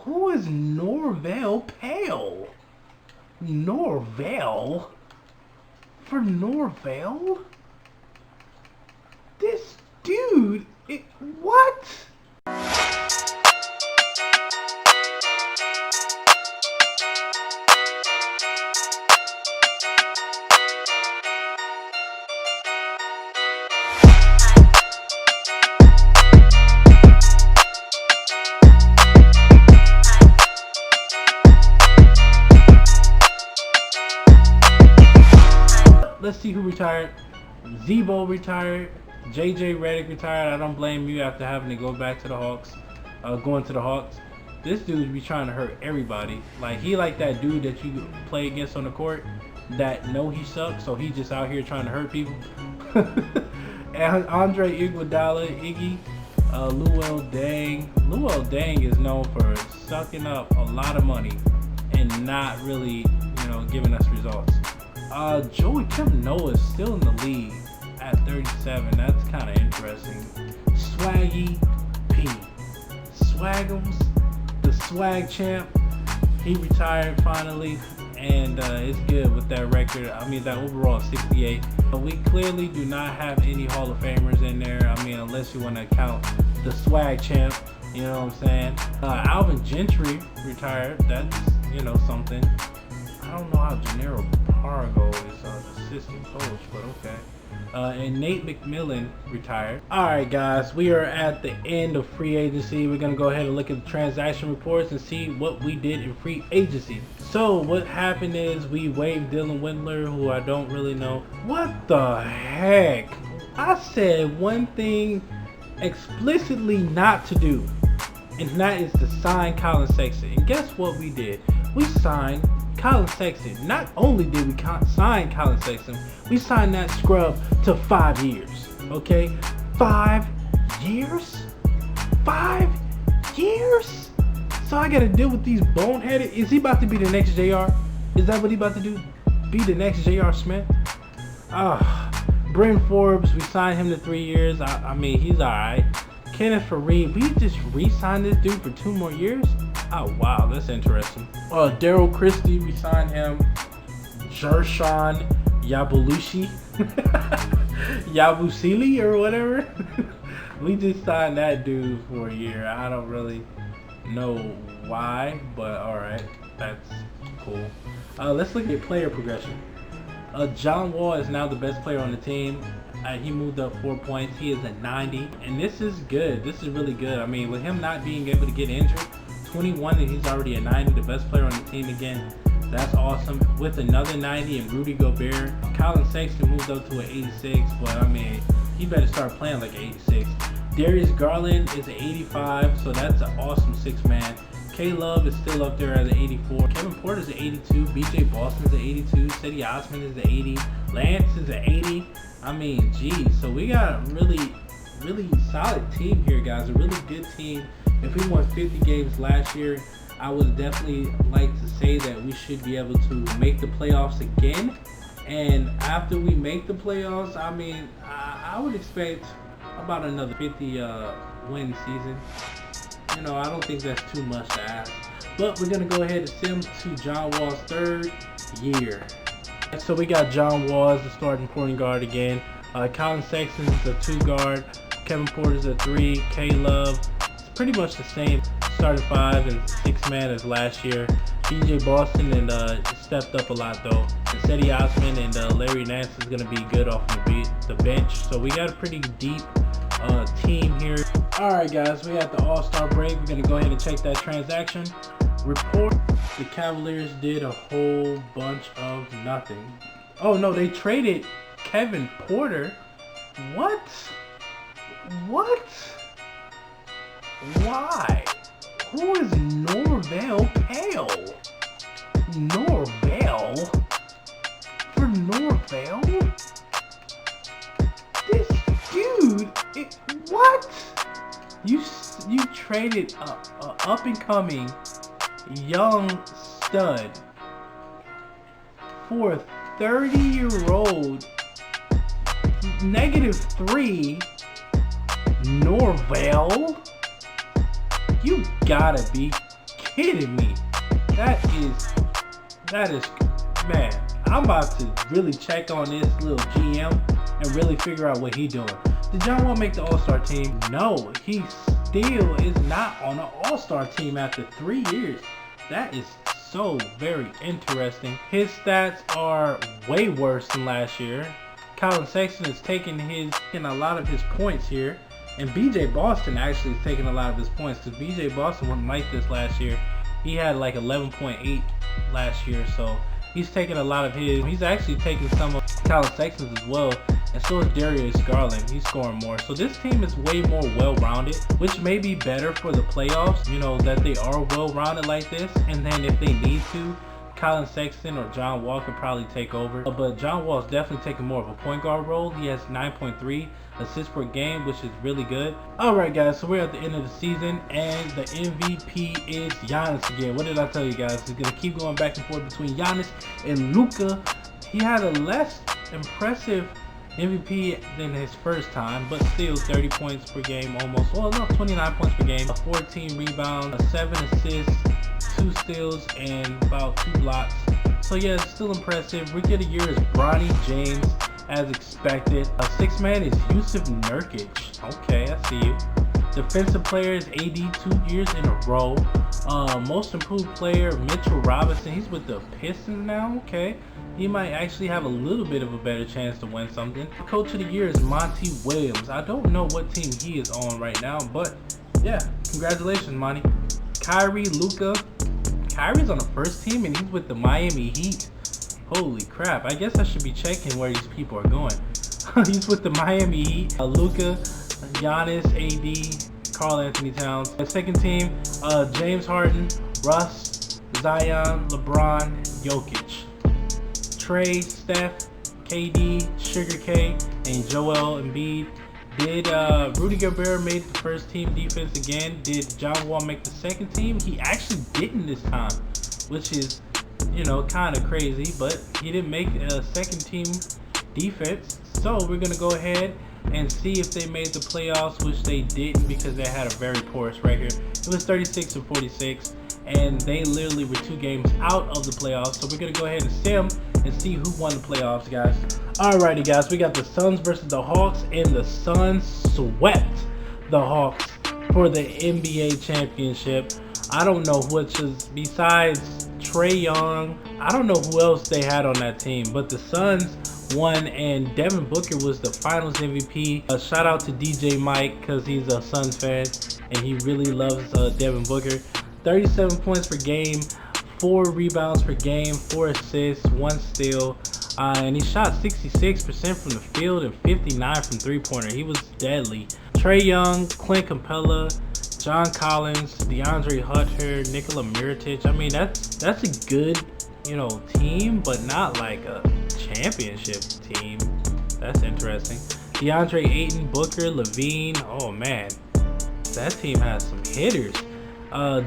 Who is Norvell Pale? Norvell? For Norvell? This dude, what? Let's see who retired. Zebo retired. JJ Redick retired. I don't blame you after having to go back to the Hawks. Going to the Hawks. This dude be trying to hurt everybody. Like, he like that dude that you play against on the court that know he sucks, so he just out here trying to hurt people. And Andre Iguodala, Iggy, Luol Deng. Luol Deng is known for sucking up a lot of money and not really, giving us results. Joakim Noah is still in the league at 37. That's kind of interesting. Swaggy P. Swagums, the swag champ. He retired finally, and it's good with that record. I mean, that overall 68. We clearly do not have any Hall of Famers in there. I mean, unless you want to count the swag champ. You know what I'm saying? Alvin Gentry retired. That's, something. I don't know how Gennaro Pargo is assistant coach, but okay. And Nate McMillan retired. Alright guys, we are at the end of free agency. We're going to go ahead and look at the transaction reports and see what we did in free agency. So what happened is we waived Dylan Windler, who I don't really know. What the heck? I said one thing explicitly not to do, and that is to sign Collin Sexton. And guess what we did? We signed Collin Sexton. Not only did we sign Collin Sexton, we signed that scrub to 5 years. Okay? 5 years? 5 years? So I gotta deal with these boneheaded. Is he about to be the next JR? Is that what he about to do? Be the next J.R. Smith? Bryn Forbes, we signed him to 3 years. I mean, he's alright. Kenneth Faried, we just re-signed this dude for 2 more years? Oh wow, that's interesting. Daryl Christie, we signed him. Jershawn Yabulushi, Yabusili or whatever. We just signed that dude for a year. I don't really know why, but alright, that's cool. Let's look at player progression. John Wall is now the best player on the team. He moved up 4 points. He is a 90, and this is good. This is really good. I mean, with him not being able to get injured, 21 and he's already a 90, the best player on the team again. That's awesome. With another 90 and Rudy Gobert, Collin Sexton moved up to an 86, but I mean, he better start playing like 86. Darius Garland is an 85, so that's an awesome 6-man. K-Love is still up there at an 84. Kevin Porter is an 82. BJ Boston is an 82. Cedi Osman is an 80. Lance is an 80. I mean, geez. So we got a really solid team here, guys. A really good team. If we won 50 games last year, I would definitely like to say that we should be able to make the playoffs again. And after we make the playoffs, I mean, I would expect about another 50 win season. I don't think that's too much to ask. But we're going to go ahead and send him to John Wall's 3rd year. So we got John Wall as the starting point guard again. Collin Sexton is a 2 guard. Kevin Porter is a 3. K-Love, pretty much the same starting 5 and 6-man as last year. BJ Boston and stepped up a lot though. And Cedi Osman and Larry Nance is going to be good off the bench. So we got a pretty deep team here. Alright guys, we had the All-Star break. We're going to go ahead and check that transaction report. The Cavaliers did a whole bunch of nothing. Oh no, they traded Kevin Porter. What? Why? Who is Norvell Pale? Norvell? For Norvell? This dude, what? You traded a up-and-coming young stud for a 30-year-old -3 Norvell? You gotta be kidding me? That is, man, I'm about to really check on this little GM and really figure out what he doing. Did John Wall make the All-Star team? No, he still is not on an All-Star team after 3 years. That is so very interesting. His stats are way worse than last year. Colin Sexton is taking a lot of his points here. And BJ Boston actually is taking a lot of his points because BJ Boston wasn't like this last year. He had like 11.8 last year, so he's taking a lot of his. He's actually taking some of Colin Sexton's as well, and so is Darius Garland. He's scoring more. So this team is way more well-rounded, which may be better for the playoffs, you know, that they are well-rounded like this. And then if they need to, Colin Sexton or John Wall could probably take over. But John Wall is definitely taking more of a point guard role. He has 9.3 assists per game, which is really good. Alright guys, so we're at the end of the season and the MVP is Giannis again. What did I tell you guys? He's going to keep going back and forth between Giannis and Luka. He had a less impressive MVP than his first time, but still 30 points per game almost. Well, no, 29 points per game, 14 rebounds, 7 assists, 2 steals, and about 2 blocks. So yeah, it's still impressive. Rookie of the year is Bronny James, as expected. A 6th man is Yusuf Nurkic. Okay, I see you. Defensive player is AD 2 years in a row. Most improved player, Mitchell Robinson. He's with the Pistons now. Okay, he might actually have a little bit of a better chance to win something. Coach of the year is Monty Williams. I don't know what team he is on right now, but yeah, congratulations, Monty. Kyrie, Luka. Kyrie's on the first team and he's with the Miami Heat. Holy crap, I guess I should be checking where these people are going. He's with the Miami Heat. Luka, Giannis, AD, Karl Anthony Towns. The second team, James Harden, Russ, Zion, LeBron, Jokic. Trey, Steph, KD, Sugar K, and Joel Embiid. Did Rudy Gobert made the first team defense again? Did John Wall make the second team? He actually didn't this time, which is, you know, kind of crazy, but he didn't make a second team defense. So we're going to go ahead and see if they made the playoffs, which they didn't because they had a very porous record. It was 36 and 46, and they literally were 2 games out of the playoffs. So we're going to go ahead and sim and see who won the playoffs, guys. Alrighty, guys, we got the Suns versus the Hawks, and the Suns swept the Hawks for the NBA championship. I don't know which is, besides Trae Young, I don't know who else they had on that team, but the Suns won, and Devin Booker was the Finals MVP. Shout out to DJ Mike because he's a Suns fan and he really loves Devin Booker. 37 points per game, 4 rebounds per game, 4 assists, 1 steal, and he shot 66% from the field and 59 from three-pointer. He was deadly. Trae Young, Clint Capella, John Collins, DeAndre Hunter, Nikola Mirotic. I mean, that's a good, you know, team, but not like a championship team. That's interesting. DeAndre Ayton, Booker, Levine. Oh man, that team has some hitters.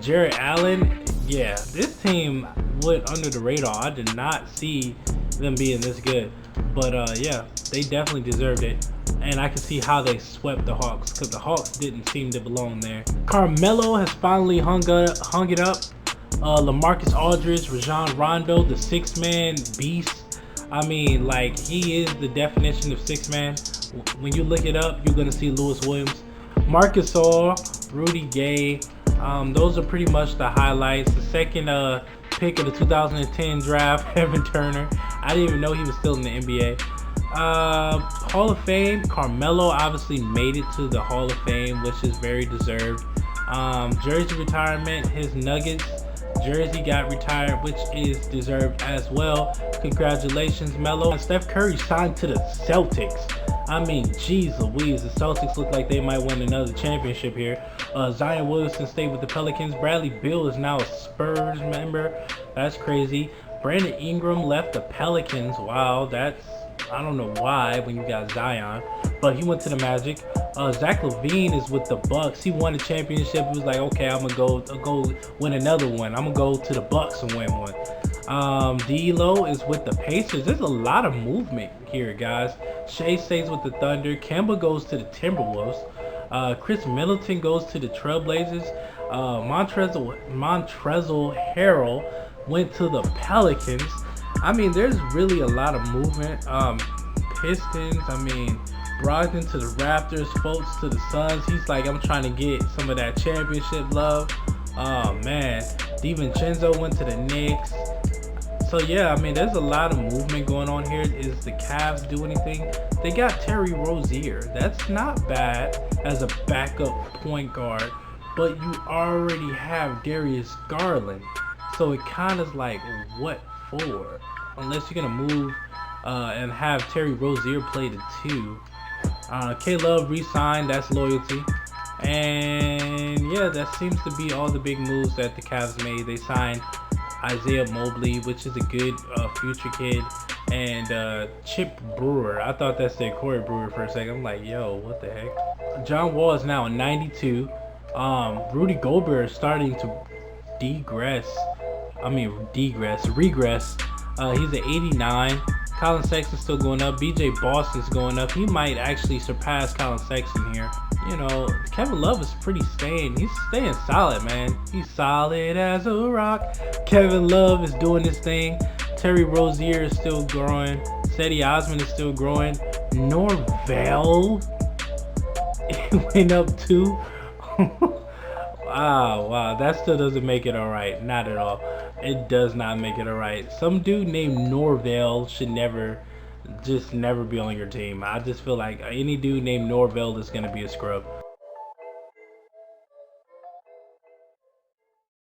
Jarrett Allen. Yeah, this team went under the radar. I did not see them being this good, but yeah, they definitely deserved it. And I can see how they swept the Hawks because the Hawks didn't seem to belong there. Carmelo has finally hung it up. LaMarcus Aldridge, Rajon Rondo, the 6-man beast. I mean, like, he is the definition of 6-man. When you look it up, you're gonna see Lewis Williams, Marcus Gasol, Rudy Gay. Those are pretty much the highlights. The second pick of the 2010 draft, Evan Turner. I didn't even know he was still in the NBA. Hall of Fame, Carmelo obviously made it to the Hall of Fame, which is very deserved. Jersey retirement, his Nuggets jersey got retired, which is deserved as well. Congratulations, Melo. And Steph Curry signed to the Celtics. I mean, geez Louise, the Celtics look like they might win another championship here. Zion Williamson stayed with the Pelicans. Bradley Beal is now a Spurs member. That's crazy. Brandon Ingram left the Pelicans. Wow, that's, I don't know why when you got Zion, but he went to the Magic. Zach LaVine is with the Bucks. He won a championship. He was like, okay, I'm gonna go win another one. I'm gonna go to the Bucks and win one. D'Lo is with the Pacers. There's a lot of movement here, guys. Shea stays with the Thunder. Kemba goes to the Timberwolves. Chris Middleton goes to the Trailblazers. Montrezl Harrell went to the Pelicans. I mean, there's really a lot of movement. Pistons. I mean, Brogdon to the Raptors. Fultz to the Suns. He's like, I'm trying to get some of that championship love. Oh man, DiVincenzo went to the Knicks. So yeah, I mean, there's a lot of movement going on here. Is the Cavs do anything? They got Terry Rozier. That's not bad as a backup point guard, but you already have Darius Garland. So it kind of like, what for? Unless you're gonna move and have Terry Rozier play the 2. K-Love re-signed. That's loyalty. And yeah, that seems to be all the big moves that the Cavs made. They signed Isaiah Mobley, which is a good future kid, and Chip Brewer. I thought that said Corey Brewer for a second. I'm like, yo, what the heck? John Wall is now a 92. Rudy Gobert is starting to regress. He's an 89. Colin Sexton's still going up. BJ Boston's going up. He might actually surpass Colin Sexton here. You know, Kevin Love is he's staying solid, man. He's solid as a rock. Kevin Love is doing his thing. Terry Rozier is still growing. Cedi Osman is still growing. Norvell went up too. Wow, that still doesn't make it alright. Not at all. It does not make it alright. Some dude named Norvell should never be on your team. I just feel like any dude named Norvell is gonna be a scrub.